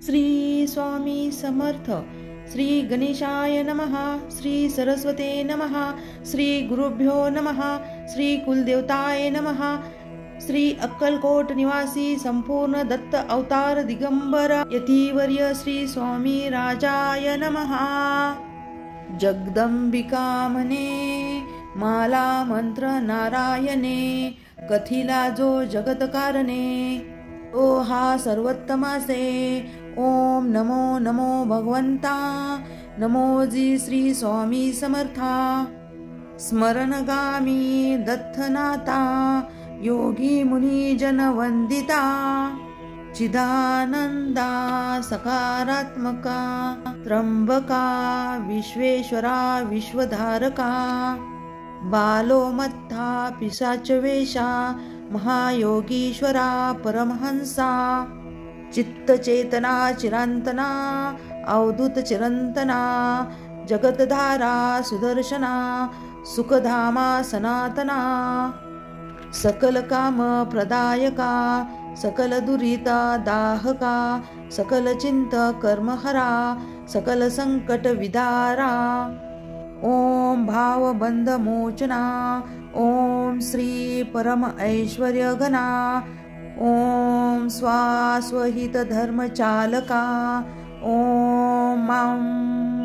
श्री स्वामी समर्थ। श्री गणेशाय नमः। श्री सरस्वते नमः। श्री गुरुभ्यो नमः। श्री कुलदेवताय नमः। श्री अक्कलकोट निवासी संपूर्ण दत्त अवतार दिगंबर यतिवर्य श्री स्वामी राजाय नमः। जगदंबिका म्हणे माला मंत्र नारायणे, कथिला जो जगत कारणे ओ हा सर्वोत्तमासे। ओम नमो नमो भगवंता, नमो जी श्री स्वामी समर्था। स्मरणगामी दत्तनाथा, योगी मुनी जन वंदिता। चिदानंदा सकारात्मका, त्र्यंबका विश्वेश्वरा विश्वधारका। बालोमत्था पिशाच वेशा, महायोगीश्वरा परमहंसा। चित्तचेतना चिरांतना, अवधूत चिरंतना। जगतधारा सुदर्शना, सुखधामा सनातना। सकल काम प्रदायका, सकल दुरिता दाहका। सकल चिंत कर्महरा, सकल संकट विदारा। ओम भाव बंध मोचना, ओम श्री परम ऐश्वर्य घना। ओम स्वास्वहित धर्म चालका, ओम मां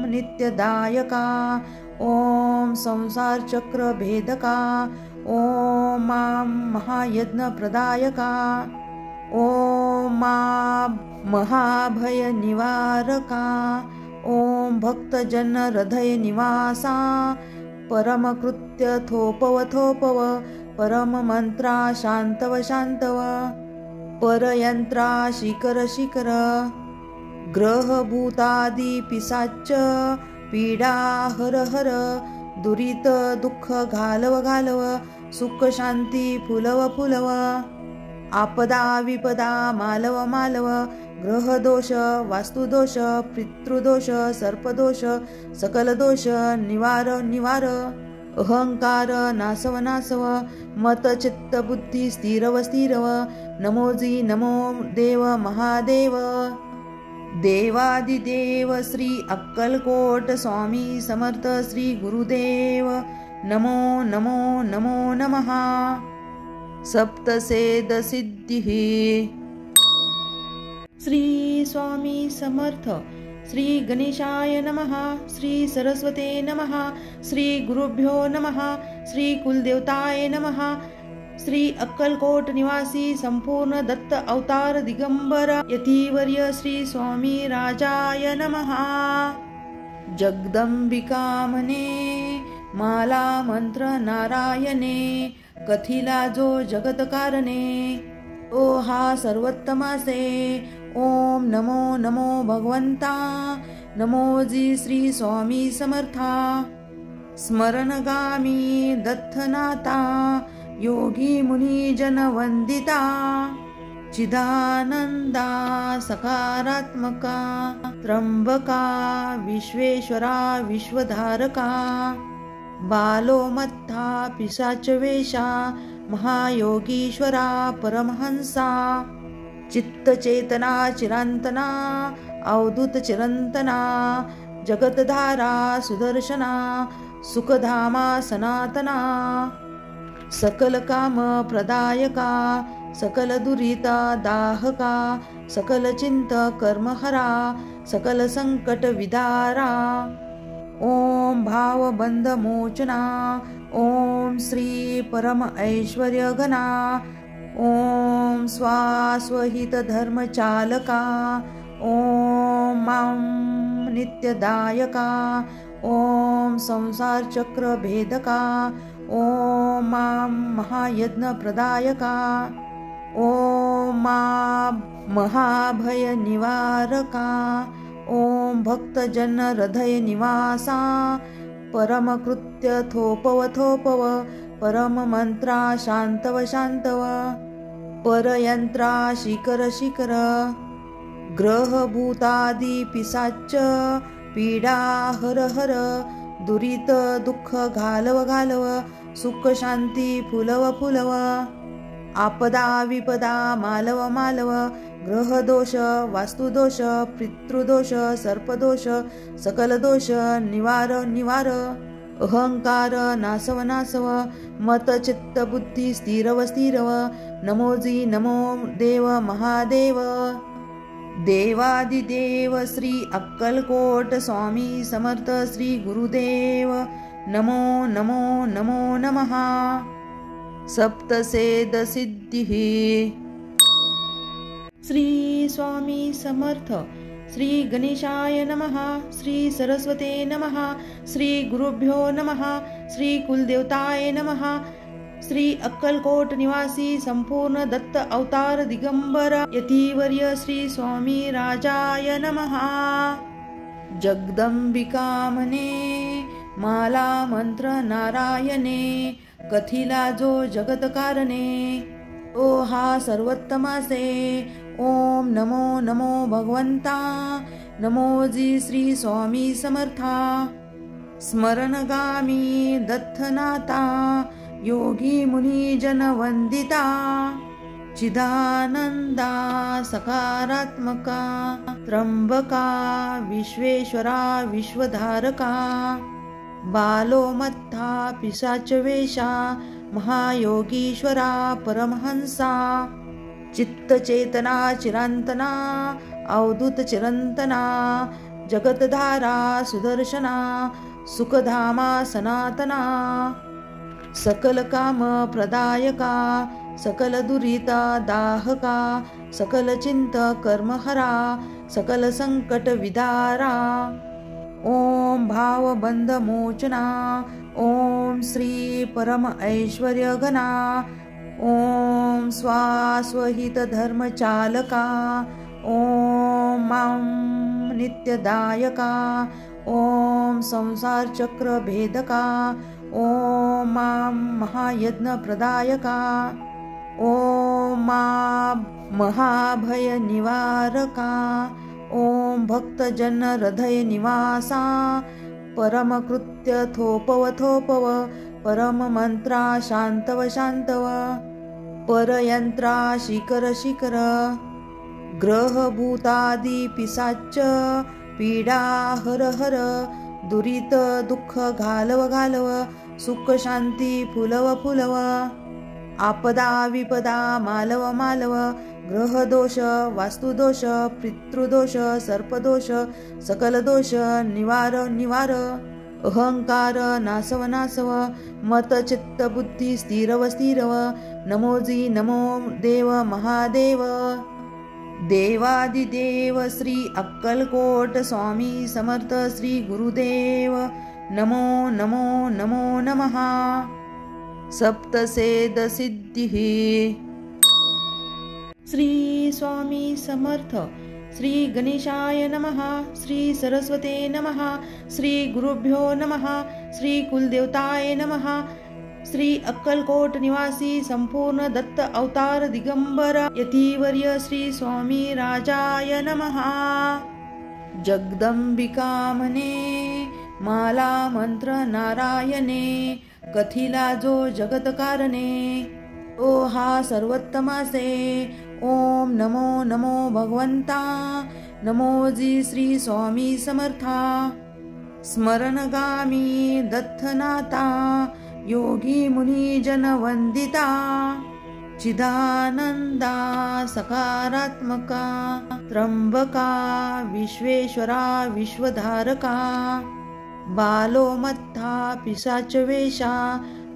नित्यदायका। ओम संसार चक्र भेदका, ओम मां महायज्ञ प्रदायका। ओम मां महाभय निवारका। ओम भक्तजन हृदय निवासा, परम कृत्य थोपव थोपव। परम मंत्रा शांतव शांतव, परयंत्रा शिखर शिखर। ग्रह भूतादि पिशाच, पीडा हर हर। दुरित दुःख घालव घालव, सुख शांती फुलव फुलव। आपदा विपदा मालव मालव, ग्रह दोष वास्तुदोष पितृदोष सर्पदोष। सकल दोष निवार निवार। अहंकार नासव नासव, मत चित्त बुद्धी स्थिरव स्थिरव। नमो जी नमो देव महादेव। देवादिदेव श्री अक्कलकोट स्वामी समर्थ श्री गुरुदेव। नमो नमो नमो नमः। सप्तसेद सिद्धिः। श्री स्वामी समर्थ। श्री गणेशाय नमः। श्री सरस्वते नमः। श्री गुरुभ्यो नमः। श्री कुलदेवताय नमः। श्री अक्कलकोट निवासी संपूर्ण दत्त अवतार दिगंबर यतिवर्य श्री स्वामी राजाय नमः। जगदंबिका म्हणे माला मंत्र नारायणे, कथिला जो जगत कारणे ओ हा सर्वोत्तमासे। ओम नमो नमो भगवंता, नमो जी श्री स्वामी समर्था। स्मरणगामी दत्तनाथा, योगी मुनी जन वंदिता। चिदानंदा सकारात्मका, त्र्यंबका विश्वेश्वरा विश्वधारका। बालोमत्था पिशाच वेशा, महायोगीश्वरा परमहंसा। चित्तचेतना चिरांतना, अवधूत चिरंतना। जगतधारा सुदर्शना, सुखधामा सनातना। सकल काम प्रदायका, सकल दुरिता दाहका। सकल चिंत कर्महरा, सकल संकट विदारा। ओम भाव बंध मोचना, ओम श्री परम ऐश्वर्य घना। ओम स्वास्वहित धर्म चालका, ओम मां नित्यदायका। ओम संसार चक्र भेदका, ओम मां महायज्ञ प्रदायका। ओम मां महाभय निवारका। ओम भक्तजन हृदय निवासा, परम कृत्य थोपव थोपव। परम मंत्रा शांतव शांतव, परयंत्रा शिखर शिखर। ग्रह भूतादि पिशाच, पीडा हर हर। दुरित दुःख घालव घालव, सुख शांती फुलव फुलव। आपदा विपदा मालव मालव, ग्रहदोष वास्तुदोष पितृदोष सर्पदोष सकलदोष निवार निवार अहंकार नासव नासव मत चित्त बुद्धी स्थिरव स्थिरव नमोजी नमो देव महादेव देवादिदेव श्री अक्कलकोट स्वामी समर्थ श्री गुरुदेव नमो नमो नमो नमः सप्तसेद सिद्धिः श्री स्वामी समर्थ श्री गणेशाय नमः श्री सरस्वते नमः श्री गुरुभ्यो नमः श्री कुलदेवताय नमः श्री अक्कलकोट निवासी संपूर्ण दत्त अवतार दिगंबर यतिवर्य श्री स्वामी राजाय नमः जगदंबिकामने माला मंत्र नारायणे कथिला जो जगत कारणे ओ हा सर्वोत्तमासे ओम नमो नमो भगवंता नमो जी श्री स्वामी समर्था स्मरणगामी दत्तनाथा योगी मुनी जन वंदिता चिदानंदा सकारात्मका त्र्यंबका विश्वेश्वरा विश्वधारका बालो मत्था पिशाच वेशा महायोगीश्वरा परमहंसा चित्तचेतना चिरांतना अवधूत चिरंतना जगतधारा सुदर्शना सुखधामा सनातना सकल काम प्रदायका सकल दुरिता दाहका सकल चिंत कर्महरा सकल संकट विदारा ओम भाव बंध मोचना ओम श्री परम ऐश्वर्य घना ओम स्वास्वहित धर्म चालका ओम मां नित्यदायका ओम संसार चक्र भेदका ओम मां महायज्ञ प्रदायका ओम मां महाभय निवारका ओम भक्तजन हृदय निवासा परम कृत्य थोपव थोपव परम मंत्रा शांतव शांतव परयंत्रा शिखर शिखर ग्रह भूतादि पिशाच पीडा हर हर दुरित दुःख घालव घालव सुख शांती फुलव फुलव आपदा विपदा मालव मालव ग्रहदोष वास्तुदोष पितृदोष सर्पदोष सकल दोष निवार निवार अहंकार नासव नासव मत चित्त बुद्धी स्थिरव स्थिरव नमोजी नमो देव महादेव देवादिदेव श्री अक्कलकोट स्वामी समर्थ श्री गुरुदेव नमो नमो नमो नमः सप्तसेद सिद्धिः श्री स्वामी समर्थ श्री गणेशाय नमः श्री सरस्वते नमः श्री गुरुभ्यो नमः श्री कुलदेवताय नमः श्री अक्कलकोट निवासी संपूर्ण दत्त अवतार दिगंबर यतिवर्य श्री स्वामी राजाय नमः जगदंबिकामने माला मंत्र नारायणे कथिला जो जगत कारणे ओ हा सर्वोत्तमासे ओम नमो नमो भगवंता नमो जी श्री स्वामी समर्था स्मरणगामी दत्तनाथा योगी मुनी जन वंदिता चिदानंदा सकारात्मका त्र्यंबका विश्वेश्वरा विश्वधारका बालो मत्था पिशाच वेशा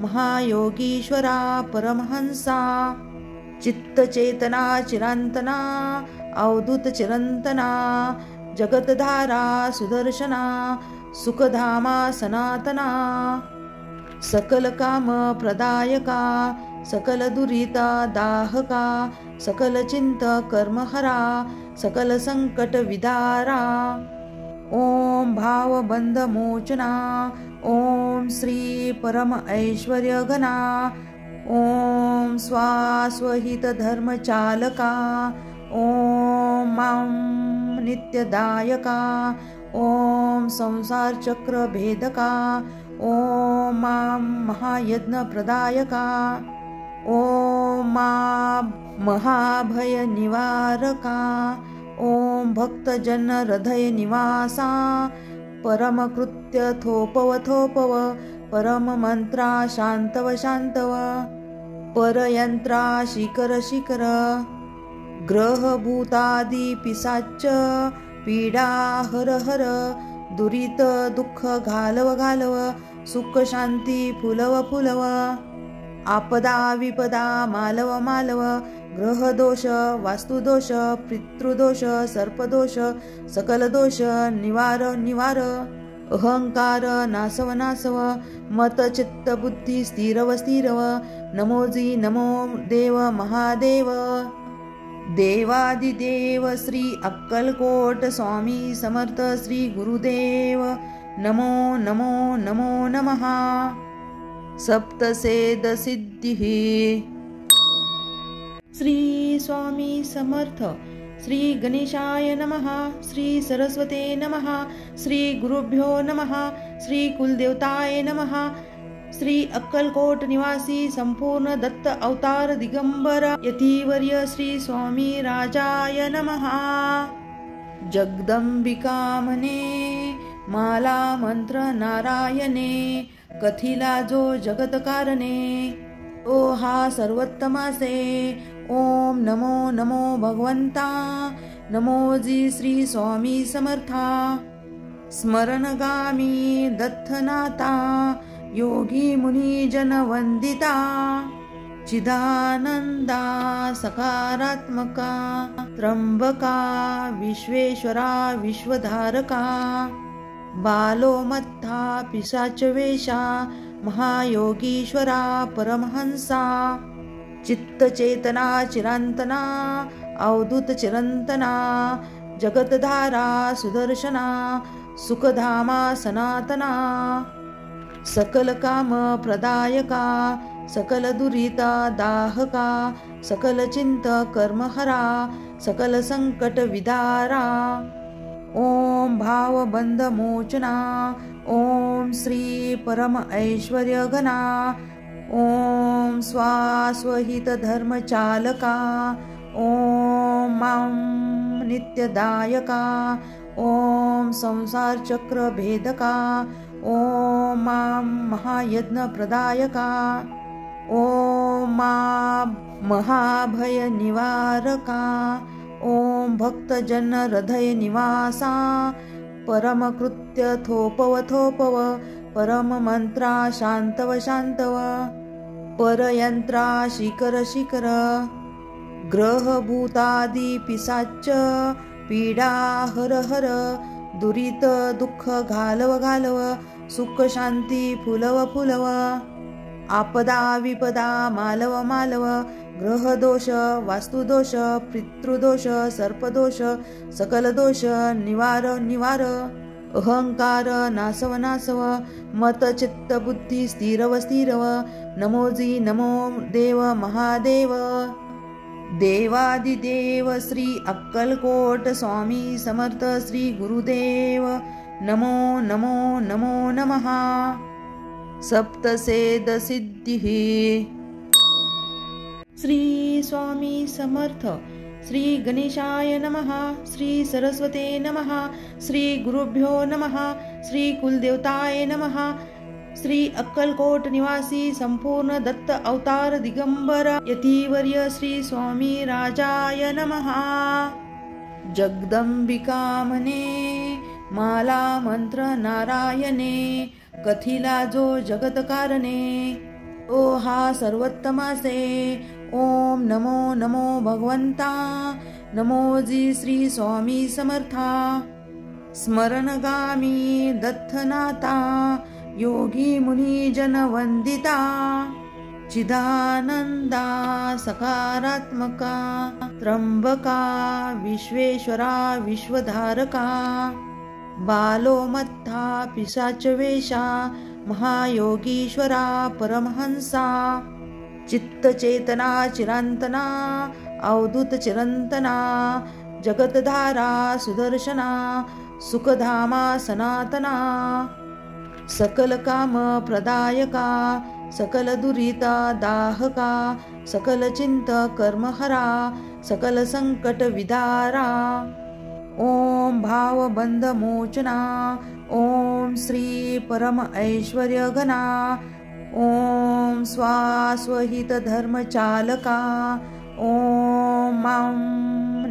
महायोगीश्वरा परमहंसा चित्तचेतना चिरांतना अवधूत चिरंतना जगतधारा सुदर्शना सुखधामा सनातना सकल काम प्रदायका सकल दुरिता दाहका सकल चिंत कर्महरा सकल संकट विदारा ओम भाव बंध मोचना ओम श्री परम ऐश्वर्य घना ओम स्वास्वहित धर्म चालका ओम मां नित्यदायका ओम संसार चक्र भेदका ओम मां महायज्ञ प्रदायका ओम मा महाभय निवारका, ओम भक्तजन हृदय निवासा, परमकृत्य थोपव थोपव, परम मंत्रा शांतव शांतव, परयंत्रा शिकर शिकर, ग्रहभूतादि पिशाच पीडा हर हर, दुरित दुःख घालव घालव, सुख शांती फुलव फुलव, आपदा विपदा मालव मालव, ग्रहदोष वास्तुदोष पितृदोष सर्पदोष सकल दोष निवार निवार, अहंकार नासव नासव, मत चित्त बुद्धी स्थिरव स्थिरव, नमोजी नमो देव महादेव, देवादिदेव श्री अक्कलकोट स्वामी समर्थ श्री गुरुदेव, नमो नमो नमो नमः। सप्तसेद सिद्धिः। श्री स्वामी समर्थ श्री गणेशाय नमः, श्री सरस्वते नमः, श्री गुरुभ्यो नमः, श्री कुलदेवताय नमः, श्री अक्कलकोट निवासी संपूर्ण दत्त अवतार दिगंबर यतिवर्य श्री स्वामी राजाय नमः। जगदंबिका मने माला मंत्र नारायणे, कथिला जो जगत कारणे, ओ हा सर्वोत्तमासे, ओम नमो नमो भगवंता, नमो जी श्री स्वामी समर्था, स्मरणगामी दत्तनाथा, योगी मुनी जन वंदिता, चिदानंदा सकारात्मका, त्र्यंबका विश्वेश्वरा विश्वधारका, बालो मत्था पिशाच वेशा, महायोगीश्वरा परमहंसा, चित्त चेतना चिरांतना, अवधूत चिरंतना, जगतधारा सुदर्शना, सुखधामा सनातना, सकल काम प्रदायका, सकल दुरिता दाहका, सकल चिंत कर्महरा, सकल संकट विदारा, ओम भाव बंध मोचना, ओम श्री परम ऐश्वर्य घना, ओम स्वास्वहित धर्म चालका, ओम मां नित्यदायका, ओम संसार चक्र भेदका, ओम मां महायज्ञ प्रदायका, ओम मां महाभय निवारका, ओम भक्तजन हृदय निवासा, परमकृत्य थोपव थोपव, परम मंत्रा शांतव शांतव, परयंत्रा शिकर शिकर, ग्रहभूतादि पिशाच पीडा हर हर, दुरित दुःख घालव घालव, सुख शांती फुलव फुलव, आपदा विपदा मालव मालव, ग्रहदोष वास्तुदोष पितृदोष सर्पदोष सकल दोष निवार निवार, अहंकार नासव नासव, मत चित्त बुद्धी स्थिरव स्थिरव, नमोजी नमो देव महादेव, देवादिदेव श्री अक्कलकोट स्वामी समर्थ श्री गुरुदेव, नमो नमो नमो नमः। सप्तसेद सिद्धिः। श्री स्वामी समर्थ श्री गणेशाय नमः, श्री सरस्वते नमः, श्री गुरुभ्यो नमः, श्री कुलदेवताय नमः, श्री अक्कलकोट निवासी संपूर्ण दत्त अवतार दिगंबर यतिवर्य श्री स्वामी राजाय नमः। जगदंबिका मने माला मंत्र नारायणे, कथिला जो जगत कारणे, ओ हा सर्वोत्तमासे, ओम नमो नमो भगवंता, नमो जी श्री स्वामी समर्था, स्मरणगामी दत्तनाथा, योगी मुनी जन वंदिता, चिदानंदा सकारात्मका, त्र्यंबका विश्वेश्वरा विश्वधारका, बालो मत्था पिशाच वेशा, महायोगीश्वरा परमहंसा, चित्त चेतना चिरांतना, अवधूत चिरंतना, जगतधारा सुदर्शना, सुखधामा सनातना, सकल काम प्रदायका, सकल दुरिता दाहका सकल चिंत कर्महरा सकल संकट विदारा ओम भावबंध मोचना ओम श्री परम ऐश्वर्य घना ओम स्वास्वहित धर्म चालका ओम मां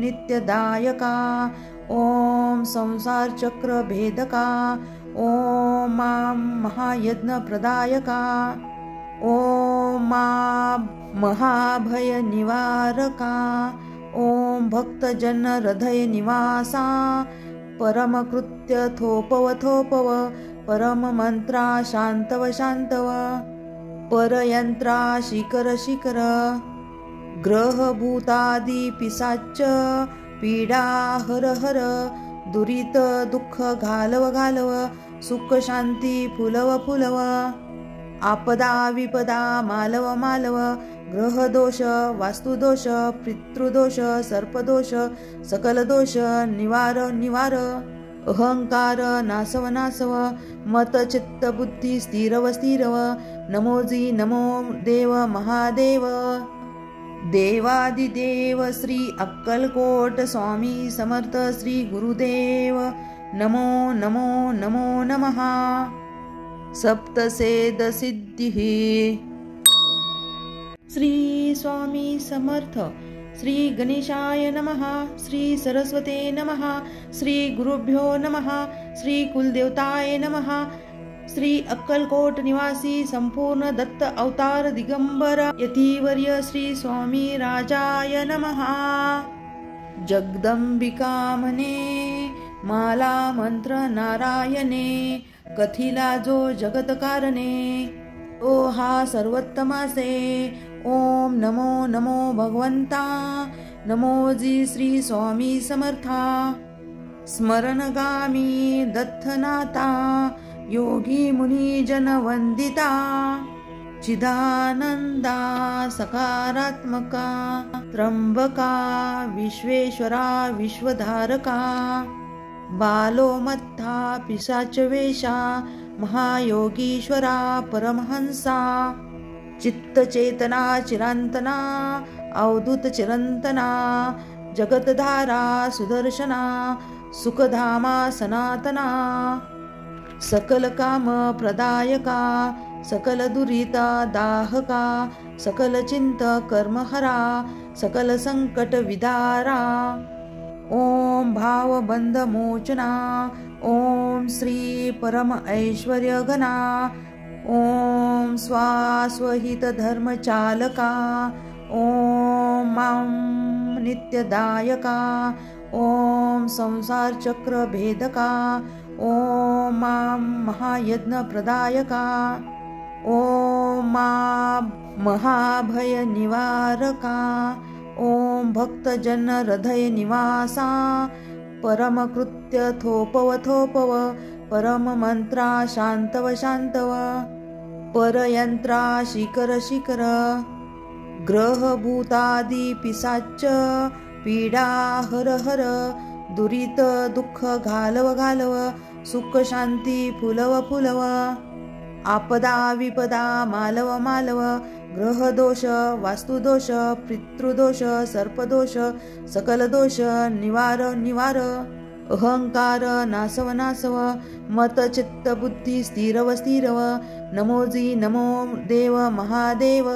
नित्यदायका ओम संसार चक्र भेदका ओम मां महायज्ञ प्रदायका ओम मां महाभय निवारका ओम भक्तजन हृदय निवासा परम कृत्य थोपव थोपव परम मंत्रा शांतव शांतव परयंत्रा शिखर शिखर ग्रह भूतादि पिसाच पीडा हर हर दुरित दुःख घालव घालव सुख शांती फुलव फुलव आपदा विपदा मालव मालव ग्रह दोष वास्तुदोष पितृदोष सर्पदोष सकल दोष निवार निवार अहंकार नासव नासव मत चित्त बुद्धी स्थिरव स्थिरव नमोजी नमो देव महादेव देवादिदेव श्री अक्कलकोट स्वामी समर्थ श्री गुरुदेव नमो नमो नमो नमः सप्तसेद सिद्धिः श्री स्वामी समर्थ श्री गणेशाय नमः श्री सरस्वते नमः श्री गुरुभ्यो नमः श्री कुलदेवताय नमः श्री अक्कलकोट निवासी संपूर्ण दत्त अवतार दिगंबर यतिवर्य श्री स्वामी राजाय नमः जगदंबिका म्हणे माला मंत्र नारायणे कथिला जो जगत कारणे ओ हा सर्वोत्तमासे ओम नमो नमो भगवंता नमो जी श्री स्वामी समर्था स्मरणगामी दत्तनाथा योगी मुनी जन वंदिता चिदानंदा सकारात्मका त्र्यंबका विश्वेश्वरा विश्वधारका बालोमत्था पिशाच वेशा महायोगीश्वरा परमहंसा चित्तचेतना चिरांतना अवधूत चिरंतना जगतधारा सुदर्शना सुखधामा सनातना सकल काम प्रदायका सकल दुरिता दाहका सकल चिंत कर्महरा सकल संकट विदारा ओम भावबंध मोचना ओम श्री परम ऐश्वर्य घना ओम स्वास्वहित धर्म चालका ओम मां नित्यदायका ओम संसार चक्र भेदका ओम मां महायज्ञ प्रदायका ओम मां महाभय निवारका ओम भक्तजन हृदय निवासा परम कृत्य थोपव थोपव परम मंत्रा शांतव शांतव परयंत्रा शिखर शिखर ग्रह भूतादि पिसाच पीडा हर हर दुरित दुःख घालव घालव सुख शांती फुलव फुलव आपदा विपदा मालव मालव ग्रह दोष वास्तुदोष पितृदोष सर्पदोष सकल दोष निवार निवार अहंकार नासव नासव मत चित्त बुद्धी स्थिरव स्थिरव नमोजी नमो देव महादेव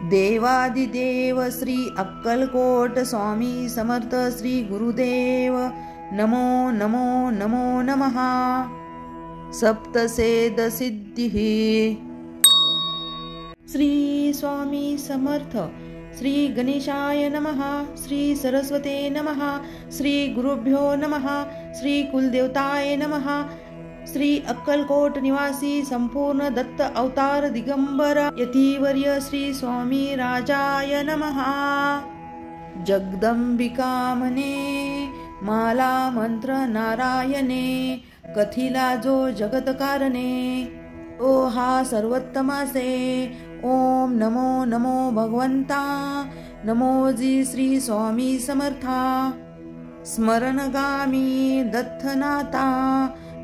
देवादिदेव श्री अक्कलकोट स्वामी समर्थ श्री गुरुदेव नमो नमो नमो नमः सप्तसेद सिद्धिः श्री स्वामी समर्थ श्री गणेशाय नमः श्री सरस्वते नमः श्री गुरुभ्यो नमः श्री कुलदेवताय नमः श्री अक्कलकोट निवासी संपूर्ण दत्त अवतार दिगंबर यतिवर्य श्री स्वामी राजाय नमः जगदंबिका म्हणे माला मंत्र नारायणे कथिला जो जगत कारणे ओ हा सर्वोत्तमासे ओम नमो नमो भगवंता नमो जी श्री स्वामी समर्था स्मरणगामी दत्तनाथा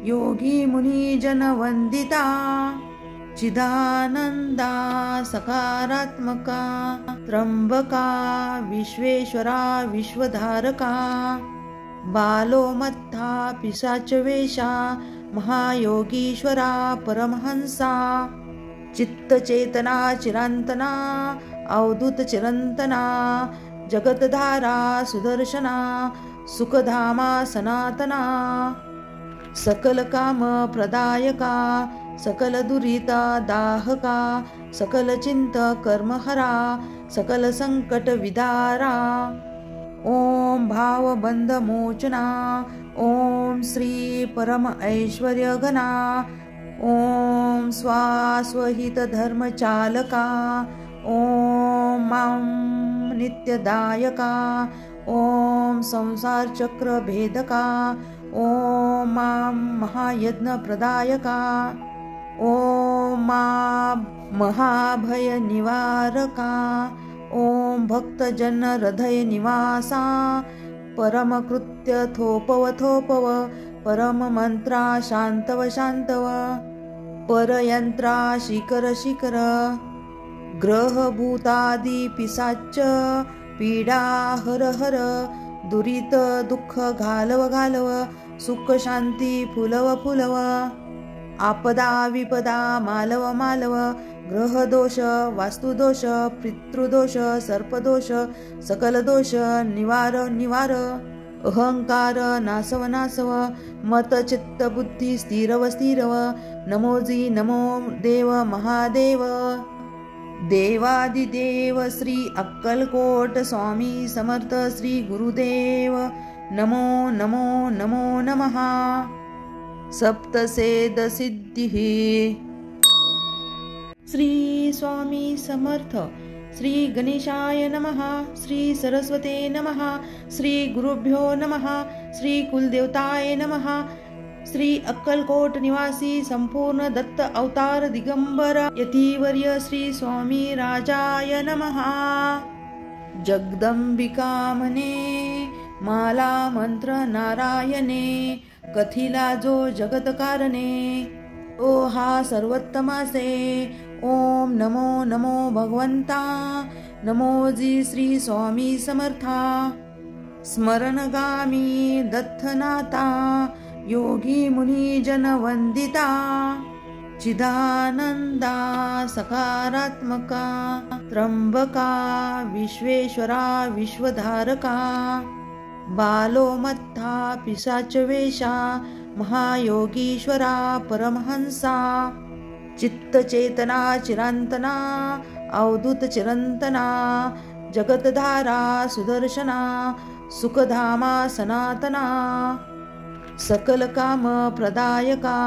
योगी मुनी जन वंदिता चिदानंदा सकारात्मका त्र्यंबका विश्वेश्वरा विश्वधारका बालो मत्था पिशाचवेशा महायोगीश्वरा परमहंसा चित्तचेतना चिरांतना अवधूत चिरंतना जगतधारा सुदर्शना सुखधामा सनातना सकल काम प्रदायका सकल दुरिता दाहका सकल चिंत कर्महरा सकल संकट विदारा ओम भावबंध मोचना ओम श्री परम ऐश्वर्य घना ओम स्वास्वहित धर्म चालका ओम मां नित्यदायका ओम संसार चक्र भेदका ओम मां महायज्ञ प्रदायका ओम मां महाभय निवारका ओम भक्तजन हृदय निवासा परम कृत्य थोपव थोपव परम मंत्रा शांतव शांतव परयंत्रा शिखर शिखर ग्रह भूतादि पिशाच पीडा हर हर दुरित दुःख घालव घालव सुख शांती फुलव फुलव आपदा विपदा मालव मालव ग्रह दोष वास्तुदोष पितृदोष सर्पदोष सकल दोष निवार निवार अहंकार नासव नासव मत चित्त बुद्धी स्थिरव स्थिरव नमोजी नमो देव महादेव देवादिदेव श्री अक्कलकोट स्वामी समर्थ श्री गुरुदेव नमो नमो नमो नमः सप्तसेद सिद्धिः श्री स्वामी समर्थ श्री गणेशाय नमः श्री सरस्वते नमः श्री गुरुभ्यो नमः श्री कुलदेवताय नमः श्री अक्कलकोट निवासी संपूर्ण दत्त अवतार दिगंबर यतिवर्य श्री स्वामी राजाय नमः जगदंबिकामने माला मंत्र नारायणे कथिला जो जगत कारणे ओ हा सर्वोत्तमासे ओम नमो नमो भगवंता नमो जी श्री स्वामी समर्था स्मरणगामी दत्तनाथा योगी मुनी जन वंदिता चिदानंदा सकारात्मका त्र्यंबका विश्वेश्वरा विश्वधारका बालो मत्था पिशाचवेशा महायोगीश्वरा परमहंसा चित्तचेतना चिरांतना अवधूत चिरंतना जगतधारा सुदर्शना सुखधामा सनातना सकल काम प्रदायका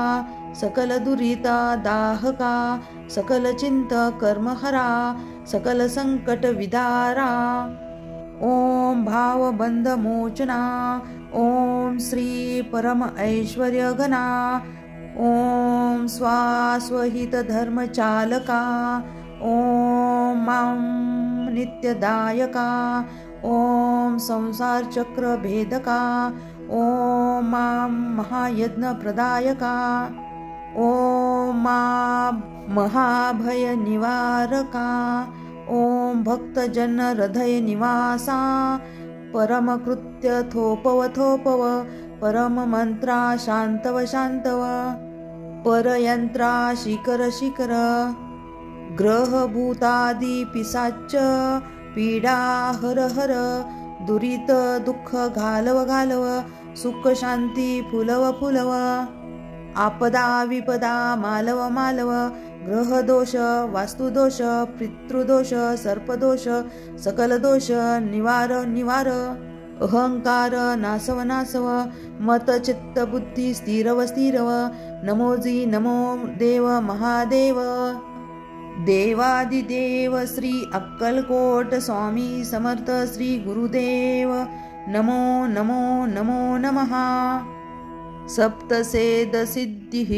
सकल दुरिता दाहका सकल चिंत कर्महरा सकल संकट विदारा ओम भावबंध मोचना ओम श्री परम ऐश्वर्य घना ओम स्वास्वहित धर्म चालका ओम मां नित्यदायका ओम संसार चक्र भेदका ओम मां महायज्ञ प्रदायका ओम मां महाभय निवारका ओम भक्तजन हृदय निवासा परम कृत्य थोपव थोपव परम मंत्रा शांतव शांतव परयंत्रा शिखर शिखर ग्रह भूतादि पिशाच पीडा हर हर दुरित दुःख घालव घालव सुख शांती फुलव फुलव आपदा विपदा मालव मालव ग्रह दोष वास्तुदोष पितृदोष सर्पदोष सकल दोष निवार निवार अहंकार नासव नासव मत चित्त बुद्धी स्थिरव स्थिरव नमोजी नमो देव महादेव देवादिदेव श्री अक्कलकोट स्वामी समर्थ श्री गुरुदेव नमो नमो नमो नमः सप्तसेद सिद्धिः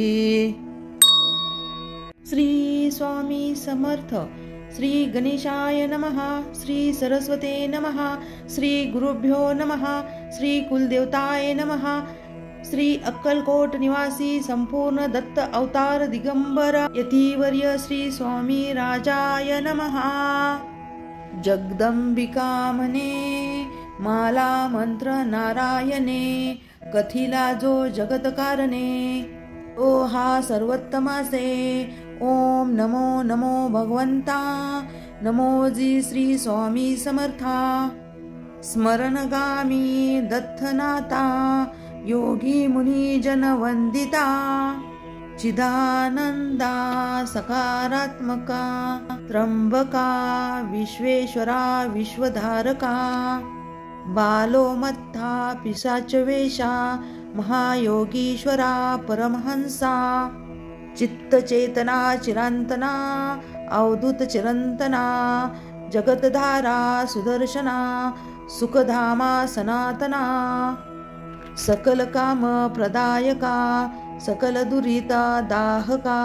श्री स्वामी समर्थ श्री गणेशाय नमः श्री सरस्वते नमः श्री गुरुभ्यो नमः श्री कुलदेवताय नमः श्री अक्कलकोट निवासी संपूर्ण दत्त अवतार दिगंबर यतिवर्य श्री स्वामी राजाय नमः। जगदंबिका म्हणे माला मंत्र नारायणे, कथिला जो जगत कारणे तो हा सर्वोत्तमासे। ओम नमो नमो भगवंता, नमो जी श्री स्वामी समर्था। स्मरणगामी दत्तनाता, योगी मुनी जन वंदिता। चिदानंदा सकारात्मका, त्र्यंबका विश्वेश्वरा विश्वधारका। बालोमत्था पिशाच वेशा, महायोगीश्वरा परमहंसा। चित्तचेतना चिरांतना, अवधूत चिरंतना। जगतधारा सुदर्शना, सुखधामा सनातना। सकल काम प्रदायका, सकल दुरिता दाहका।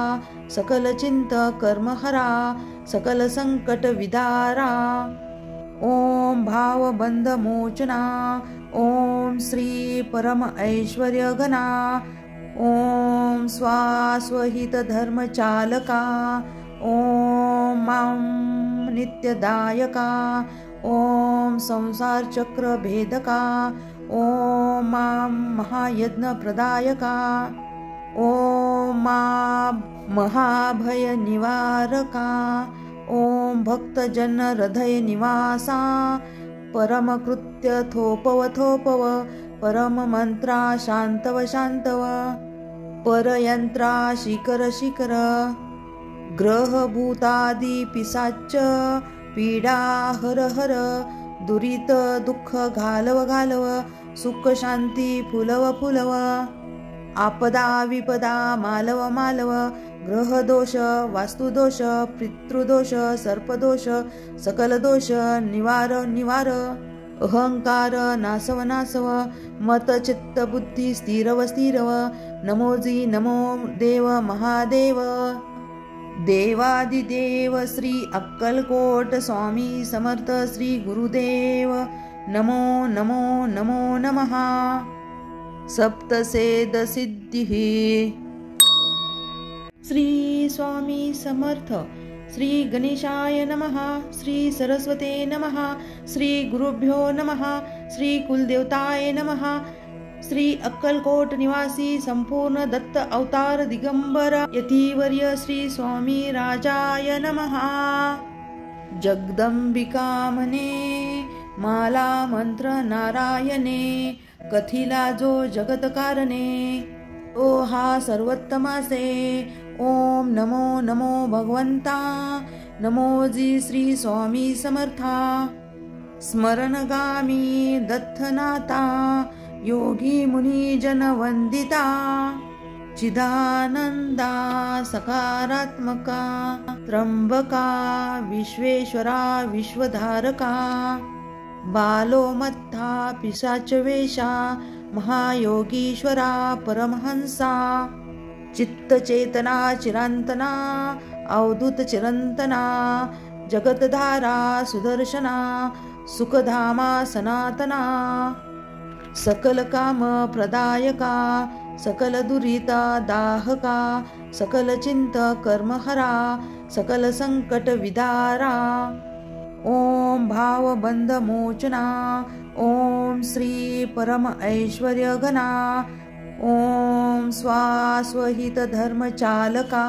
सकल चिंत कर्महरा, सकल संकट विदारा। ओम भाव बंध मोचना, ओम श्री परम ऐश्वर्य घना। ओम स्वास्वहित धर्म चालका, ओम मां नित्यदायका। ओम संसार चक्र भेदका, ओम मां महायज्ञ प्रदायका। ओम मां महाभय निवारका। ओम भक्तजन हृदय निवासा, परम कृत्य थोपव थोपव। परम मंत्रा शांतव शांतव, परयंत्रा शिकर शिकर। ग्रह भूतादि पिशाच, पीडा हर हर। दुरित दुःख घालव घालव, सुख शांती फुलव फुलव। आपदा विपदा मालव मालव, ग्रह दोष वास्तुदोष पितृदोष सर्पदोष सकल दोष निवार निवार। अहंकार नासव नासव, मत चित्त बुद्धी स्थिरव स्थिरव। नमो जी नमो देव महादेव। देवादिदेव श्री अक्कलकोट स्वामी समर्थ श्री गुरुदेव। नमो नमो नमो नमः। सप्तसेद सिद्धिः। श्री स्वामी समर्थ। श्री गणेशाय नमः, श्री सरस्वते नमः, श्री गुरुभ्यो नमः, श्री कुलदेवताय नमः। श्री अक्कलकोट निवासी संपूर्ण दत्त अवतार दिगंबर यतिवर्य श्री स्वामी राजाय नमः। जगदंबिका म्हणे माला मंत्र नारायणे, कथिला जो जगत कारणे तो हा सर्वोत्तमासे। ओम नमो नमो भगवंता, नमो जी श्री स्वामी समर्था। स्मरणगामी दत्तनाता, योगी मुनी जन वंदिता। चिदानंदा सकारात्मका, त्र्यंबका विश्वेश्वरा विश्वधारका। बालोमत्था पिशाच वेशा, महायोगीश्वरा परमहंसा। चित्तचेतना चिरांतना, अवधूत चिरंतना। जगतधारा सुदर्शना, सुखधामा सनातना। सकल काम प्रदायका, सकल दुरिता दाहका। सकल चिंत कर्महरा, सकल संकट विदारा। ओम भाव बंध मोचना, ओम श्री परम ऐश्वर्य घना। ओम स्वास्वहित धर्म चालका,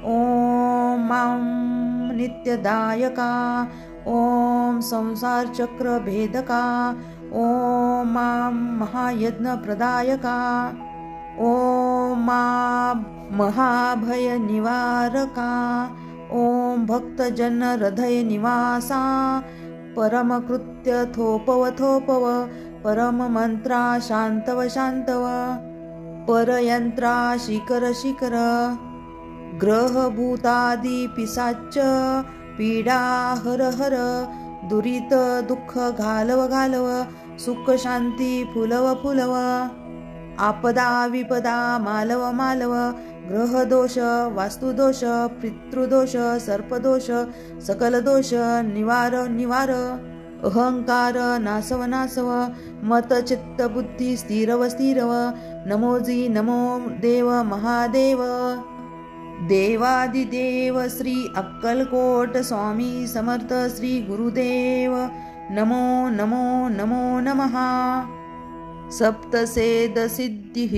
ओम मां नित्यदायका। ओम संसार चक्र भेदका, ओम मां महायज्ञ प्रदायका। ओम मां महाभय निवारका। ओम भक्तजन हृदय निवासा, परम कृत्य थोपव थोपव। परम मंत्रा शांतव शांतव, परयंत्रा शिकर शिकर। ग्रह भूतादि पिशाच, पीडा हर हर। दुरित दुःख घालव घालव, सुख शांती फुलव फुलव। आपदा विपदा मालव मालव, ग्रह दोष वास्तुदोष पितृदोष सर्पदोष सकल दोष निवार निवार। अहंकार नासव नासव, मत चित्त बुद्धी स्थिरव स्थिरव। नमोजी नमो देव महादेव। देवादिदेव श्री अक्कलकोट स्वामी समर्थ श्री गुरुदेव नमो नमो नमो नमः। सप्तसेद सिद्धिः